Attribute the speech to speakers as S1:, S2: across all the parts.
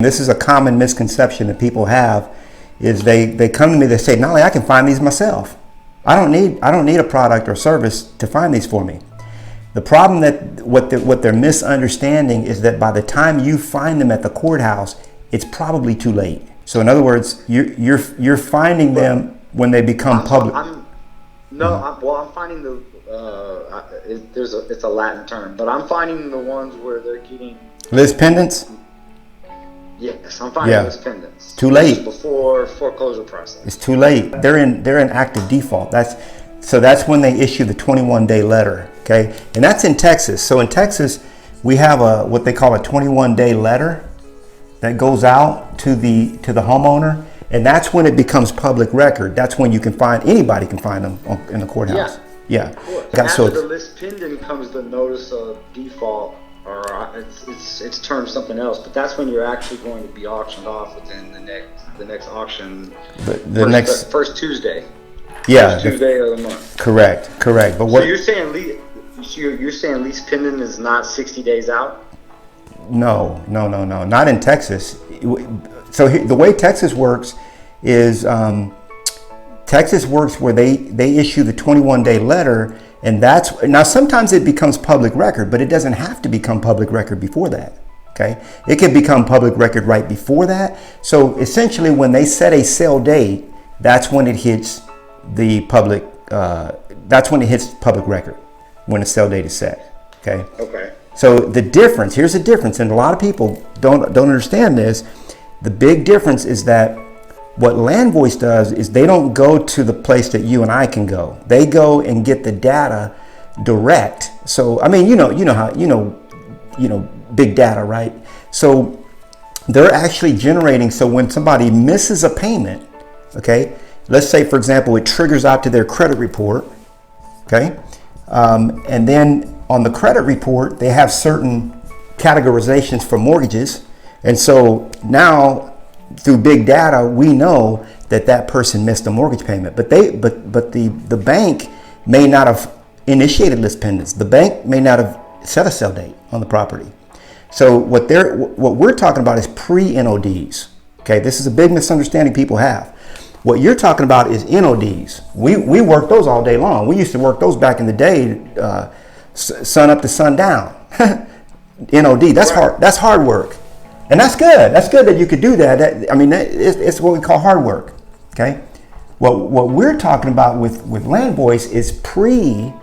S1: This is a common misconception that people have, is they come to me, they say, Knolly, I can find these myself. I don't need a product or service to find these for me. The problem that what they're misunderstanding is that by the time you find them at the courthouse, it's probably too late. So in other words, you're finding them when they become public.
S2: I'm finding the it's a Latin term, but I'm finding the ones where they're getting
S1: lis pendens.
S2: Yes, I'm finding lis pendens.
S1: Too late.
S2: Before foreclosure process.
S1: It's too late. They're in active default. That's when they issue the 21-day letter. Okay, and that's in Texas. So in Texas, we have what they call a 21-day letter that goes out to the homeowner, and that's when it becomes public record. That's when you can find, anybody can find them in the courthouse. Yeah.
S2: After the lis pendens comes the notice of default, or it's termed something else, but that's when you're actually going to be auctioned off within the next auction. The first Tuesday.
S1: Yeah.
S2: First Tuesday of the month.
S1: Correct. But what?
S2: So you're saying lease pending is not 60 days out?
S1: No, not in Texas. So the way Texas works is Texas works where they issue the 21-day letter, and now sometimes it becomes public record, but it doesn't have to become public record before that. Okay, it can become public record right before that. So essentially, when they set a sale date, that's when it hits the public. That's when it hits public record, when the sale date is set. Okay. So here's the difference, and a lot of people don't understand this. The big difference is that what LandVoice does is they don't go to the place that you and I can go. They go and get the data direct. So I mean, you know big data, right? So they're actually generating. So when somebody misses a payment, okay, let's say for example it triggers out to their credit report, okay, and then on the credit report they have certain categorizations for mortgages, and so now through big data, we know that person missed a mortgage payment, but the bank may not have initiated lis pendens. The bank may not have set a sale date on the property. So what we're talking about is pre-NODs. Okay, this is a big misunderstanding people have. What you're talking about is NODs. We work those all day long. We used to work those back in the day, sun up to sundown. NOD. That's hard. That's hard work. And that's good. That's good that you could do that. It's what we call hard work. Okay. What we're talking about with LandVoice is pre-NODs.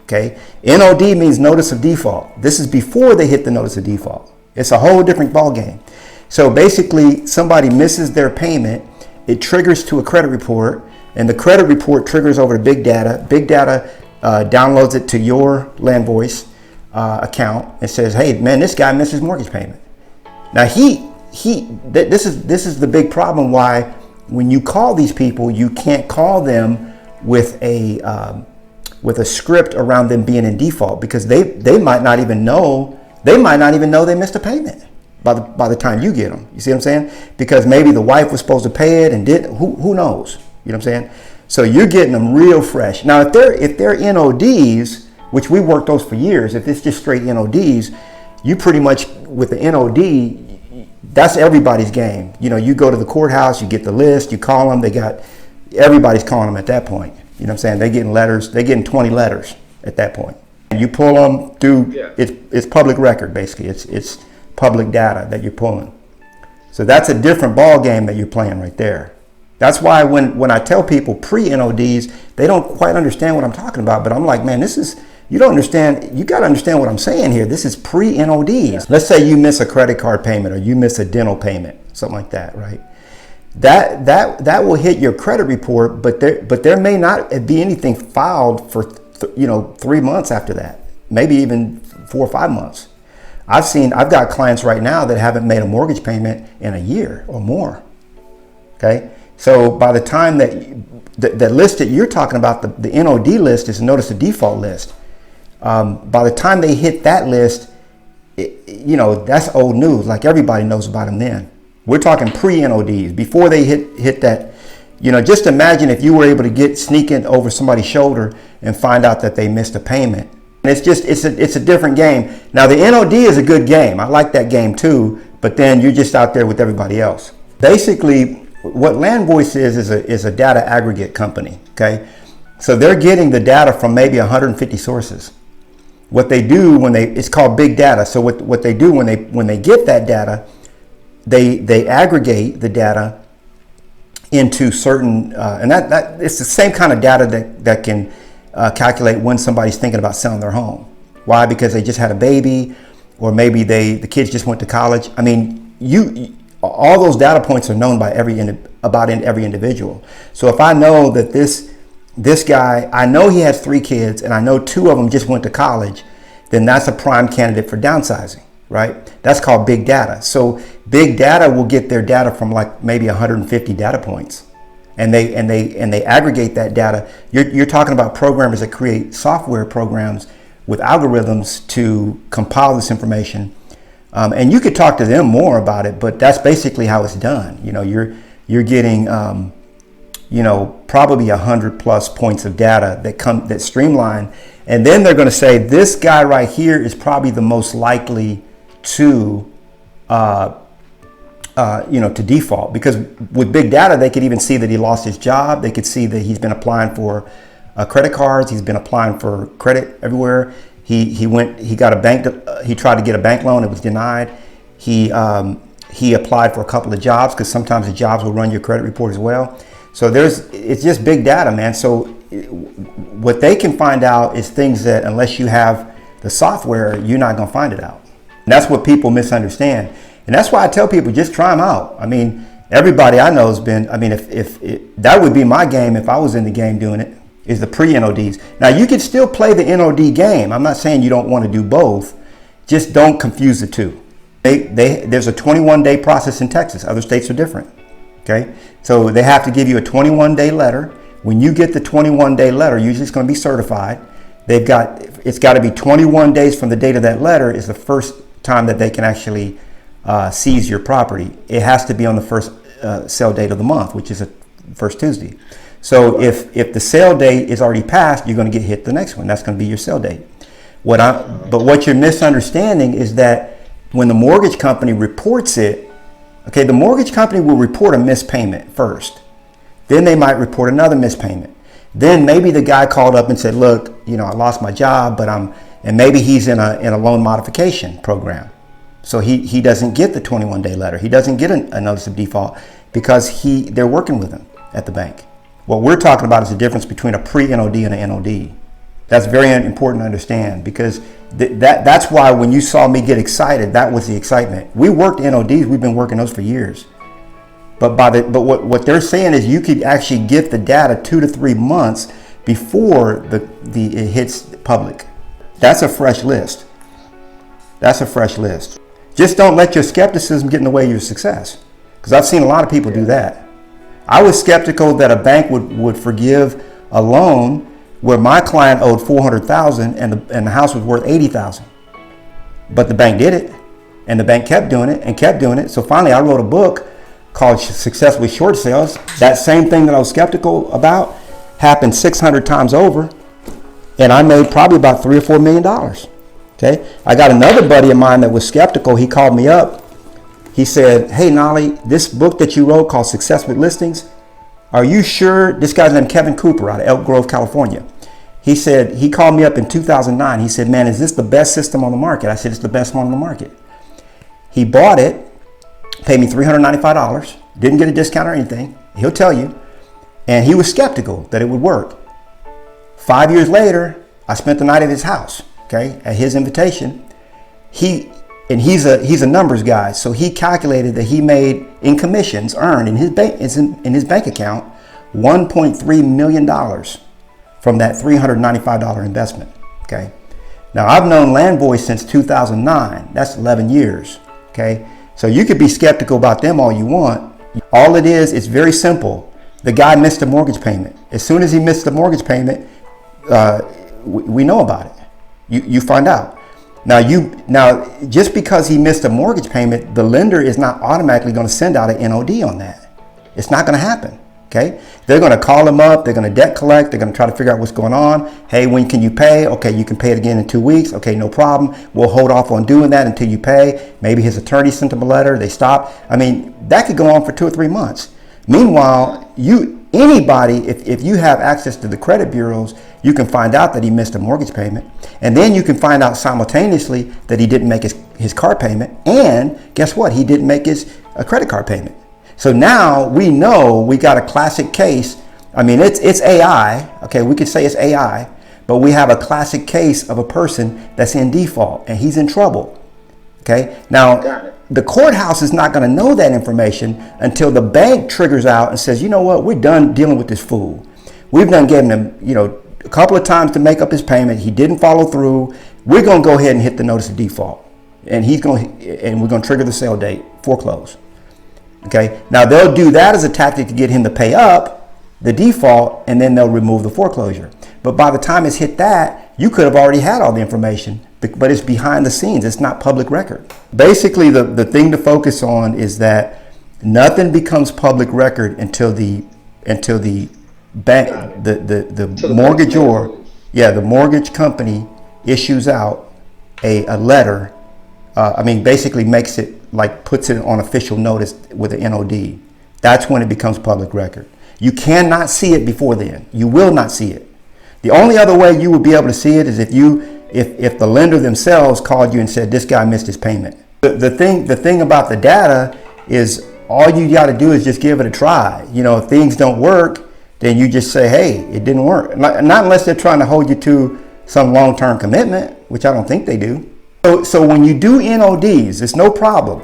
S1: Okay. NOD means notice of default. This is before they hit the notice of default. It's a whole different ball game. So basically, somebody misses their payment, it triggers to a credit report, and the credit report triggers over to big data. Big data downloads it to your LandVoice account and says, hey man, this guy missed his mortgage payment. Now this is the big problem why when you call these people, you can't call them with a script around them being in default, because they might not even know they missed a payment by the time you get them. You see what I'm saying? Because maybe the wife was supposed to pay it and didn't. Who knows? You know what I'm saying? So you're getting them real fresh. Now if they're NODs, which we worked those for years, if it's just straight NODs, you pretty much, with the NOD, that's everybody's game. You know, you go to the courthouse, you get the list, you call them, everybody's calling them at that point. You know what I'm saying? They're getting letters, they're getting 20 letters at that point. And you pull them through, it's public record basically, it's public data that you're pulling. So that's a different ball game that you're playing right there. That's why when I tell people pre-NODs, they don't quite understand what I'm talking about, but I'm like, man, you don't understand. You got to understand what I'm saying here. This is pre-NODs. Yeah. Let's say you miss a credit card payment or you miss a dental payment, something like that, right? That will hit your credit report, but there may not be anything filed for 3 months after that, maybe even 4 or 5 months. I've got clients right now that haven't made a mortgage payment in a year or more. Okay, so by the time that list that you're talking about, the NOD list is a notice of default list. By the time they hit that list, that's old news. Like everybody knows about them then. We're talking pre-NODs, before they hit that. Just imagine if you were able to sneak in over somebody's shoulder and find out that they missed a payment And it's a different game. Now the NOD is a good game. I like that game too, but then you're just out there with everybody else. Basically, what LandVoice is a data aggregate company, okay? So they're getting the data from maybe 150 sources. What they do it's called big data. So what they do when they get that data, they aggregate the data into certain, and that it's the same kind of data that can calculate when somebody's thinking about selling their home. Why? Because they just had a baby, or maybe the kids just went to college. I mean, all those data points are known by every individual. So if I know that this guy, I know he has 3 kids, and I know 2 of them just went to college, then that's a prime candidate for downsizing, right? That's called big data. So big data will get their data from like maybe 150 data points, and they aggregate that data. You're talking about programmers that create software programs with algorithms to compile this information, and you could talk to them more about it, but that's basically how it's done. You know, you're getting probably 100+ points of data that streamline, and then they're going to say this guy right here is probably the most likely to to default, because with big data they could even see that he lost his job. They could see that he's been applying for credit cards. He's been applying for credit everywhere. He got a bank. He tried to get a bank loan. It was denied. He applied for a couple of jobs, because sometimes the jobs will run your credit report as well. So it's just big data, man. So what they can find out is things that unless you have the software, you're not going to find it out. And that's what people misunderstand. And that's why I tell people, just try them out. I mean, everybody I know has been, I mean, if that would be my game if I was in the game doing it, is the pre-NODs. Now you can still play the NOD game. I'm not saying you don't want to do both. Just don't confuse the two. There's a 21-day process in Texas. Other states are different. Okay, so they have to give you a 21-day letter. When you get the 21-day letter, usually it's going to be certified. It's got to be 21 days from the date of that letter is the first time that they can actually seize your property. It has to be on the first sale date of the month, which is the first Tuesday. So if the sale date is already passed, you're going to get hit the next one. That's going to be your sale date. But what you're misunderstanding is that when the mortgage company reports it, okay, the mortgage company will report a missed payment first. Then they might report another missed payment. Then maybe the guy called up and said, look, I lost my job, and maybe he's in a loan modification program. So he doesn't get the 21-day letter. He doesn't get a notice of default because they're working with him at the bank. What we're talking about is the difference between a pre-NOD and an NOD. That's very important to understand, because that's why when you saw me get excited, that was the excitement. We worked NODs. We've been working those for years. But what they're saying is you could actually get the data 2 to 3 months before it hits public. That's a fresh list. That's a fresh list. Just don't let your skepticism get in the way of your success, because I've seen a lot of people do that. I was skeptical that a bank would forgive a loan where my client owed $400,000 and the house was worth $80,000. But the bank did it, and the bank kept doing it and kept doing it. So finally I wrote a book called Successfully Short Sales. That same thing that I was skeptical about happened 600 times over, and I made probably about $3 or $4 million. Okay, I got another buddy of mine that was skeptical. He called me up. He said, hey, Knolly, this book that you wrote called Success with Listings, are you sure? This guy's named Kevin Cooper out of Elk Grove, California. He said, he called me up in 2009. He said, man, is this the best system on the market? I said, it's the best one on the market. He bought it, paid me $395, didn't get a discount or anything. He'll tell you. And he was skeptical that it would work. 5 years later, I spent the night at his house, okay, at his invitation. He's a numbers guy, so he calculated that he made in commissions earned in his bank account $1.3 million from that $395 investment. Okay, now I've known LandVoice since 2009. That's 11 years. Okay, so you could be skeptical about them all you want. All it is, it's very simple. The guy missed a mortgage payment. As soon as he missed the mortgage payment, we know about it. You find out. Now, just because he missed a mortgage payment, the lender is not automatically going to send out an NOD on that. It's not going to happen. Okay, they're going to call him up. They're going to debt collect. They're going to try to figure out what's going on. Hey, when can you pay? Okay, you can pay it again in 2 weeks. Okay, no problem. We'll hold off on doing that until you pay. Maybe his attorney sent him a letter. They stopped. I mean, that could go on for 2 or 3 months. Meanwhile, anybody, if you have access to the credit bureaus, you can find out that he missed a mortgage payment. And then you can find out simultaneously that he didn't make his car payment. And guess what? He didn't make his credit card payment. So now we know we got a classic case. I mean, it's AI. Okay, we could say it's AI, but we have a classic case of a person that's in default and he's in trouble. Okay, now the courthouse is not going to know that information until the bank triggers out and says, you know what, we're done dealing with this fool. We've done given him, a couple of times to make up his payment. He didn't follow through. We're going to go ahead and hit the notice of default, and we're going to trigger the sale date, foreclose. Okay, now they'll do that as a tactic to get him to pay up the default, and then they'll remove the foreclosure. But by the time it's hit that, you could have already had all the information, but it's behind the scenes. It's not public record. Basically, the thing to focus on is that nothing becomes public record until the bank, the mortgagor, the mortgage company issues out a letter. Basically makes it, like, puts it on official notice with an NOD. That's when it becomes public record. You cannot see it before then. You will not see it. The only other way you would be able to see it is if the lender themselves called you and said, this guy missed his payment. The thing about the data is all you got to do is just give it a try. If things don't work, then you just say, hey, it didn't work. Not unless they're trying to hold you to some long-term commitment, which I don't think they do. So when you do NODs, it's no problem.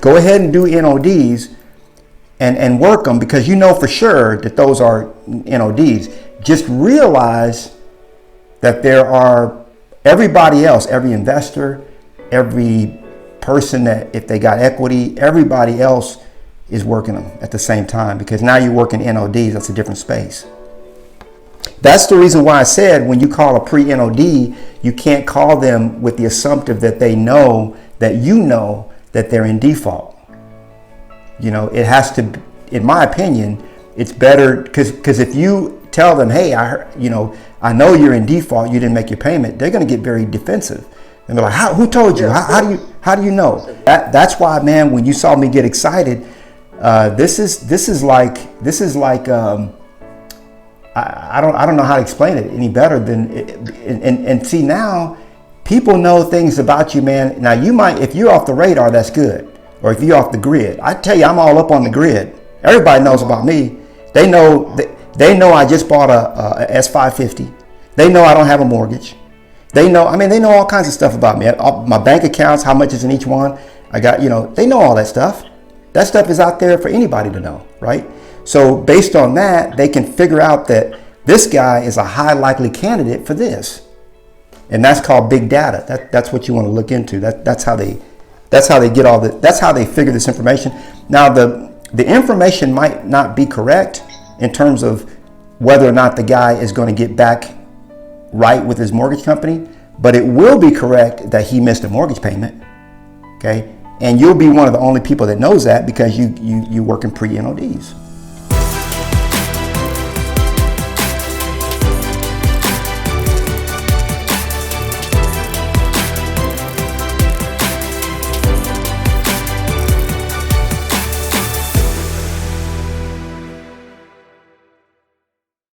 S1: Go ahead and do NODs and work them, because you know for sure that those are NODs. Just realize that there are everybody else, every investor, every person that, if they got equity, everybody else is working them at the same time, because now you're working NODs. That's a different space. That's the reason why I said when you call a pre-NOD, you can't call them with the assumptive that they know that that they're in default. It has to, in my opinion, it's better because if you tell them, hey, I know you're in default, you didn't make your payment, they're going to get very defensive. And they're like, who told you? How do you know? That's why, man, when you saw me get excited, this is like I don't know how to explain it any better than and see, now people know things about you, man. Now you might, if you're off the radar, that's good, or if you're off the grid. I tell you, I'm all up on the grid. Everybody knows about me. They know I just bought a S550. They know I don't have a mortgage. They know all kinds of stuff about me. My bank accounts, how much is in each one. I got, they know all that stuff. That stuff is out there for anybody to know, right? So based on that, they can figure out that this guy is a high likely candidate for this. And that's called big data. That's what you want to look into. That's how they get all the, that's how they figure this information. Now the information might not be correct in terms of whether or not the guy is going to get back right with his mortgage company, but it will be correct that he missed a mortgage payment. Okay? And you'll be one of the only people that knows that, because you work in pre-NODs.